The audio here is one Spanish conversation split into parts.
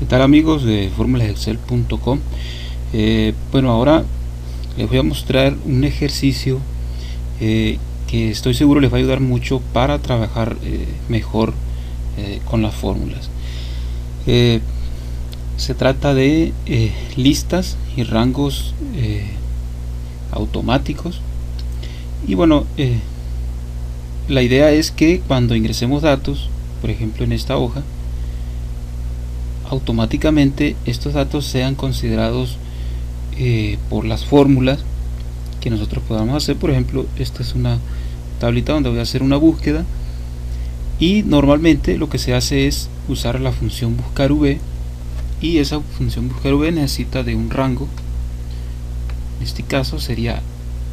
¿Qué tal amigos de formulasexcel.com? Bueno, ahora les voy a mostrar un ejercicio que estoy seguro les va a ayudar mucho para trabajar mejor con las fórmulas. Se trata de listas y rangos automáticos. Y bueno, la idea es que cuando ingresemos datos, por ejemplo en esta hoja, automáticamente estos datos sean considerados por las fórmulas que nosotros podamos hacer. Por ejemplo, esta es una tablita donde voy a hacer una búsqueda y normalmente lo que se hace es usar la función buscar v, y esa función buscar v necesita de un rango. En este caso sería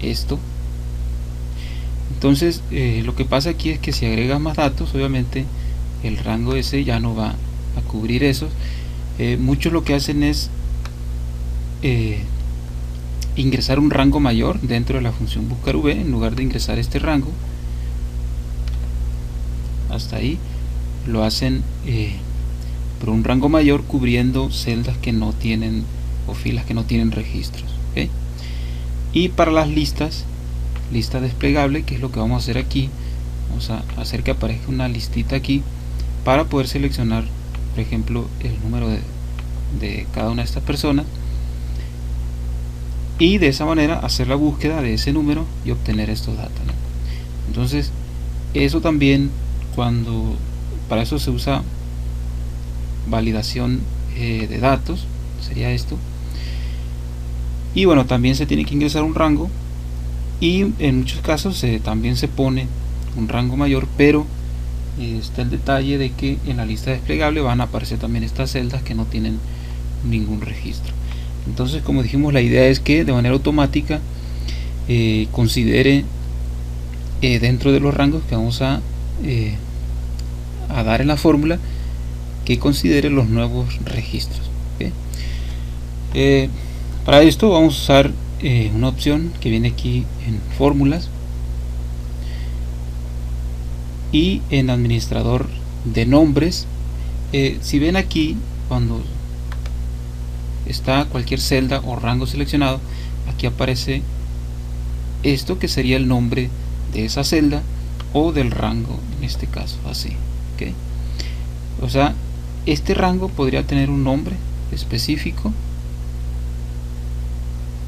esto. Entonces lo que pasa aquí es que si agregas más datos, obviamente el rango ese ya no va a cubrir esos. Muchos lo que hacen es ingresar un rango mayor dentro de la función buscar v en lugar de ingresar este rango. Hasta ahí lo hacen por un rango mayor, cubriendo celdas que no tienen o filas que no tienen registros, ¿okay? Y para las listas, lista desplegable, que es lo que vamos a hacer aquí, vamos a hacer que aparezca una listita aquí para poder seleccionar, por ejemplo, el número de cada una de estas personas, y de esa manera hacer la búsqueda de ese número y obtener estos datos, ¿no? Entonces eso también, para eso se usa validación de datos, sería esto. Y bueno, también se tiene que ingresar un rango, y en muchos casos también se pone un rango mayor, pero está el detalle de que en la lista desplegable van a aparecer también estas celdas que no tienen ningún registro. Entonces, como dijimos, la idea es que de manera automática considere dentro de los rangos que vamos a dar en la fórmula, que considere los nuevos registros, ¿okay? Para esto vamos a usar una opción que viene aquí en fórmulas y en administrador de nombres. Si ven aquí, cuando está cualquier celda o rango seleccionado, aquí aparece esto que sería el nombre de esa celda o del rango, en este caso así, ¿okay? O sea, este rango podría tener un nombre específico,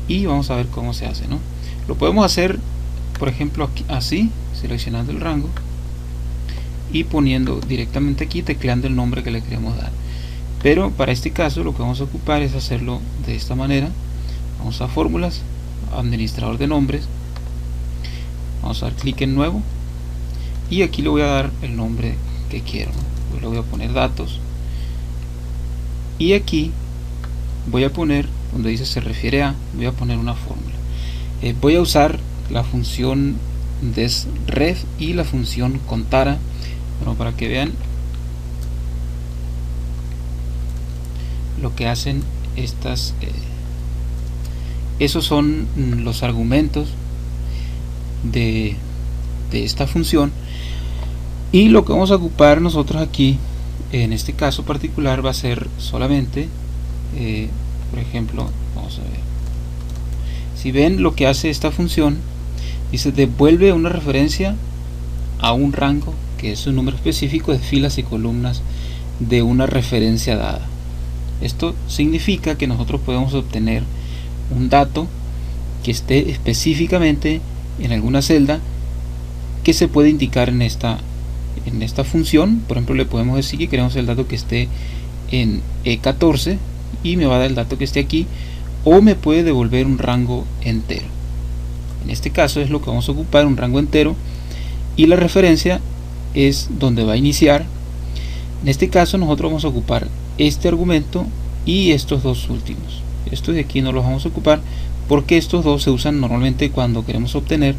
y vamos a ver cómo se hace, ¿no? Lo podemos hacer, por ejemplo, aquí, así, seleccionando el rango y poniendo directamente aquí, tecleando el nombre que le queremos dar. Pero para este caso lo que vamos a ocupar es hacerlo de esta manera. Vamos a fórmulas, administrador de nombres, vamos a dar clic en nuevo, y aquí le voy a dar el nombre que quiero, ¿no? Pues le voy a poner datos, y aquí voy a poner, donde dice se refiere a, voy a poner una fórmula. Voy a usar la función desref y la función contara, bueno, para que vean lo que hacen estas. Esos son los argumentos de esta función, y lo que vamos a ocupar nosotros aquí en este caso particular va a ser solamente por ejemplo, vamos a ver, si ven lo que hace esta función, dice devuelve una referencia a un rango que es un número específico de filas y columnas de una referencia dada. Esto significa que nosotros podemos obtener un dato que esté específicamente en alguna celda, que se puede indicar en esta función. Por ejemplo, le podemos decir que queremos el dato que esté en E14 y me va a dar el dato que esté aquí, o me puede devolver un rango entero. En este caso es lo que vamos a ocupar, un rango entero, y la referencia es donde va a iniciar. En este caso nosotros vamos a ocupar este argumento y estos dos últimos. Estos de aquí no los vamos a ocupar porque estos dos se usan normalmente cuando queremos obtener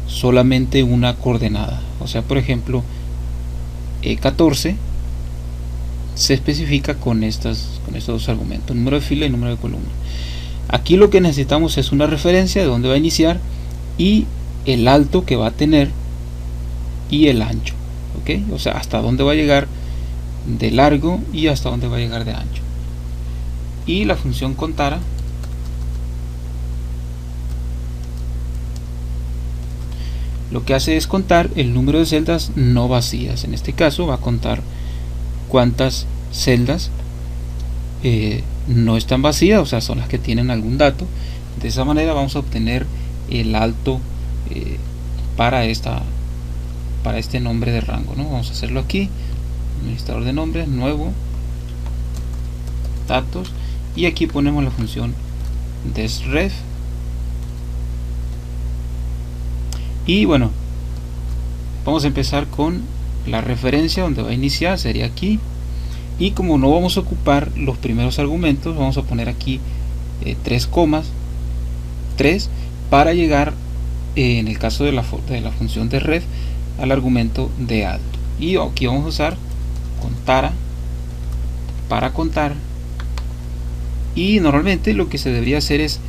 solamente una coordenada. O sea, por ejemplo, E14 se especifica con estos dos argumentos, número de fila y número de columna. Aquí lo que necesitamos es una referencia de dónde va a iniciar y el alto que va a tener y el ancho, ¿ok? O sea, hasta dónde va a llegar de largo y hasta dónde va a llegar de ancho. y la función contara lo que hace es contar el número de celdas no vacías. En este caso va a contar cuántas celdas no están vacías, o sea, son las que tienen algún dato. De esa manera vamos a obtener el alto para este nombre de rango, ¿no? Vamos a hacerlo aquí, administrador de nombres, nuevo, datos, y aquí ponemos la función desref. Y bueno, vamos a empezar con la referencia donde va a iniciar, sería aquí. Y como no vamos a ocupar los primeros argumentos, vamos a poner aquí 3 comas, 3, para llegar, en el caso de la función de ref, al argumento de alto. Y aquí vamos a usar contara para contar. Y normalmente lo que se debería hacer es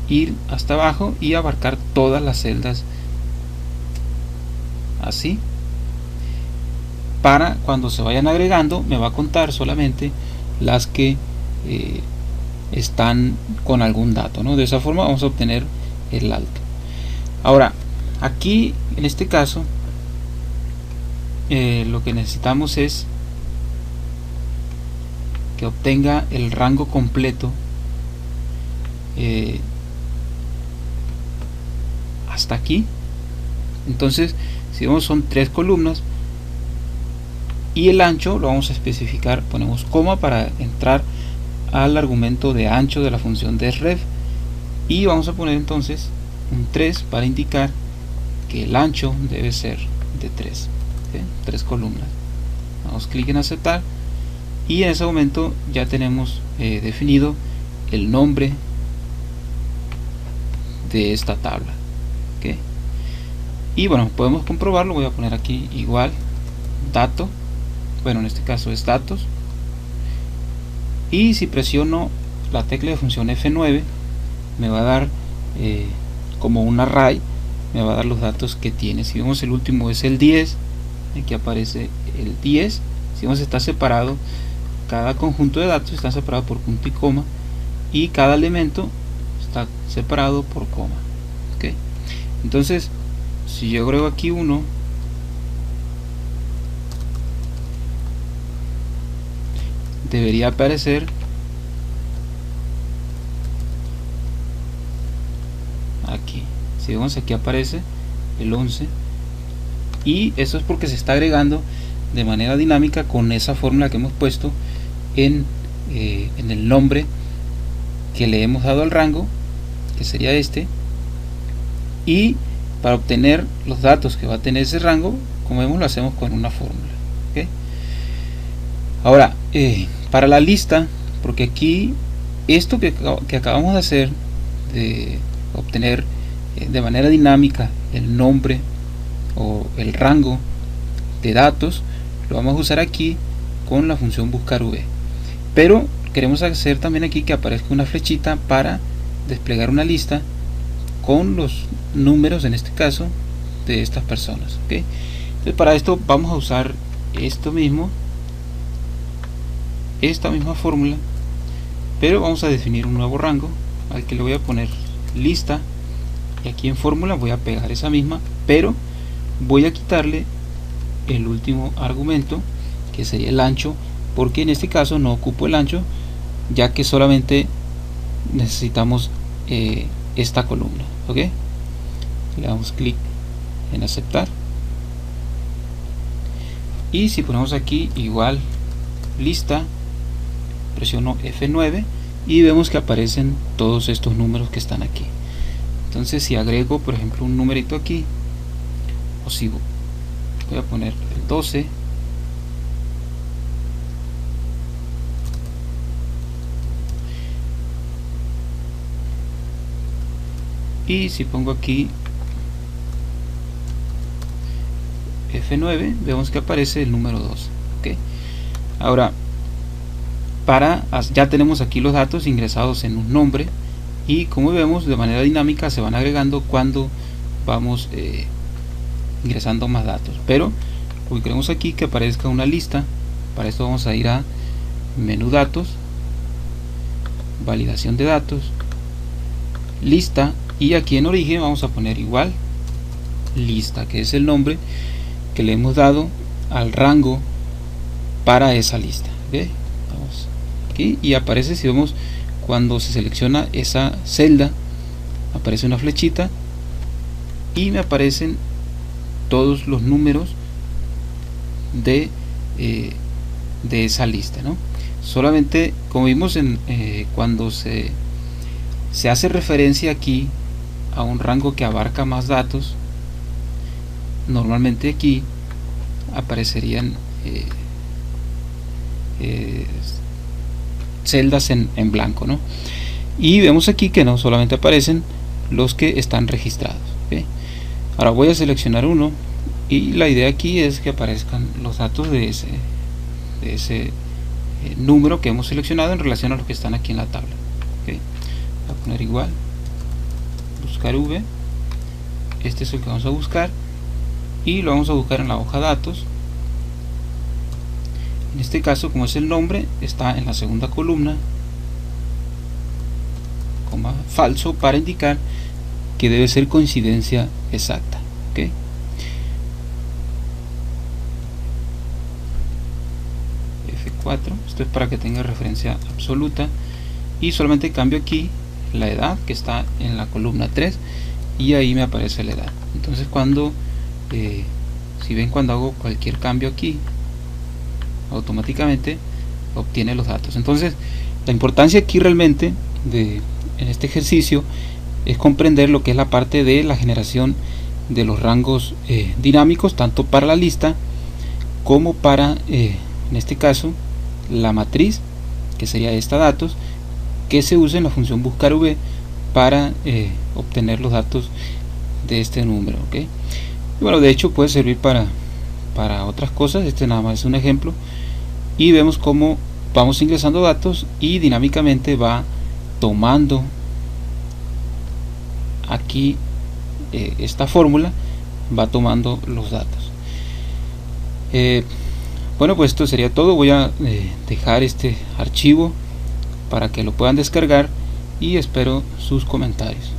ir hasta abajo y abarcar todas las celdas así. Para cuando se vayan agregando me va a contar solamente las que están con algún dato, ¿no? De esa forma vamos a obtener el alto. Ahora aquí en este caso lo que necesitamos es que obtenga el rango completo hasta aquí. Entonces, si vemos, son 3 columnas y el ancho lo vamos a especificar, ponemos coma para entrar al argumento de ancho de la función desref, y vamos a poner entonces un 3 para indicar que el ancho debe ser de 3, ¿okay? 3 columnas. Damos clic en aceptar y en ese momento ya tenemos definido el nombre de esta tabla, ¿okay? Y bueno, podemos comprobarlo. Voy a poner aquí igual dato, bueno, en este caso es datos, y si presiono la tecla de función F9 me va a dar como un array, me va a dar los datos que tiene. Si vemos, el último es el 10, aquí aparece el 10. Si vemos, está separado, cada conjunto de datos está separado por punto y coma, y cada elemento está separado por coma, ¿okay? Entonces, si yo agrego aquí uno, debería aparecer aquí. Si vemos, aquí aparece el 11, y eso es porque se está agregando de manera dinámica con esa fórmula que hemos puesto en el nombre que le hemos dado al rango, que sería este, y para obtener los datos que va a tener ese rango, como vemos, lo hacemos con una fórmula, ¿okay? Ahora, para la lista, porque aquí esto que acabamos de hacer, de obtener de manera dinámica el nombre o el rango de datos, lo vamos a usar aquí con la función buscar v, pero queremos hacer también aquí que aparezca una flechita para desplegar una lista con los números, en este caso, de estas personas, ¿okay? Entonces, para esto vamos a usar esta misma fórmula, pero vamos a definir un nuevo rango al que le voy a poner lista, y aquí en fórmula voy a pegar esa misma, pero voy a quitarle el último argumento, que sería el ancho, porque en este caso no ocupo el ancho, ya que solamente necesitamos esta columna, ¿ok? Le damos clic en aceptar, y si ponemos aquí igual lista, presiono F9 y vemos que aparecen todos estos números que están aquí. Entonces, si agrego por ejemplo un numerito aquí, o si voy a poner el 12, y si pongo aquí F9, vemos que aparece el número 12, ¿okay? Ahora, ya tenemos aquí los datos ingresados en un nombre, y como vemos, de manera dinámica se van agregando cuando vamos ingresando más datos, pero lo que queremos aquí que aparezca una lista. Para esto vamos a ir a menú datos validación de datos, lista, y aquí en origen vamos a poner igual lista, que es el nombre que le hemos dado al rango para esa lista. ¿Okay? Vamos aquí y aparece, si vemos, cuando se selecciona esa celda aparece una flechita y me aparecen todos los números de esa lista, ¿no? Solamente, como vimos cuando se hace referencia aquí a un rango que abarca más datos, normalmente aquí aparecerían celdas en blanco, ¿no? Y vemos aquí que no solamente aparecen los que están registrados. ¿Okay? Ahora voy a seleccionar uno y la idea aquí es que aparezcan los datos de ese número que hemos seleccionado en relación a los que están aquí en la tabla. ¿Okay? Voy a poner igual buscar V, este es el que vamos a buscar y lo vamos a buscar en la hoja datos. En este caso, como es el nombre, está en la segunda columna, coma falso, para indicar que debe ser coincidencia exacta. ¿Okay? F4, esto es para que tenga referencia absoluta, y solamente cambio aquí la edad, que está en la columna 3, y ahí me aparece la edad. Entonces cuando si ven, cuando hago cualquier cambio aquí, automáticamente obtiene los datos. Entonces la importancia aquí realmente en este ejercicio es comprender lo que es la parte de la generación de los rangos dinámicos, tanto para la lista como para en este caso la matriz, que sería esta datos, que se usa en la función buscar v para obtener los datos de este número. ¿Okay? Y bueno, de hecho puede servir para otras cosas. Este nada más es un ejemplo, y vemos cómo vamos ingresando datos y dinámicamente va tomando aquí esta fórmula, va tomando los datos. Bueno, pues esto sería todo. Voy a dejar este archivo para que lo puedan descargar y espero sus comentarios.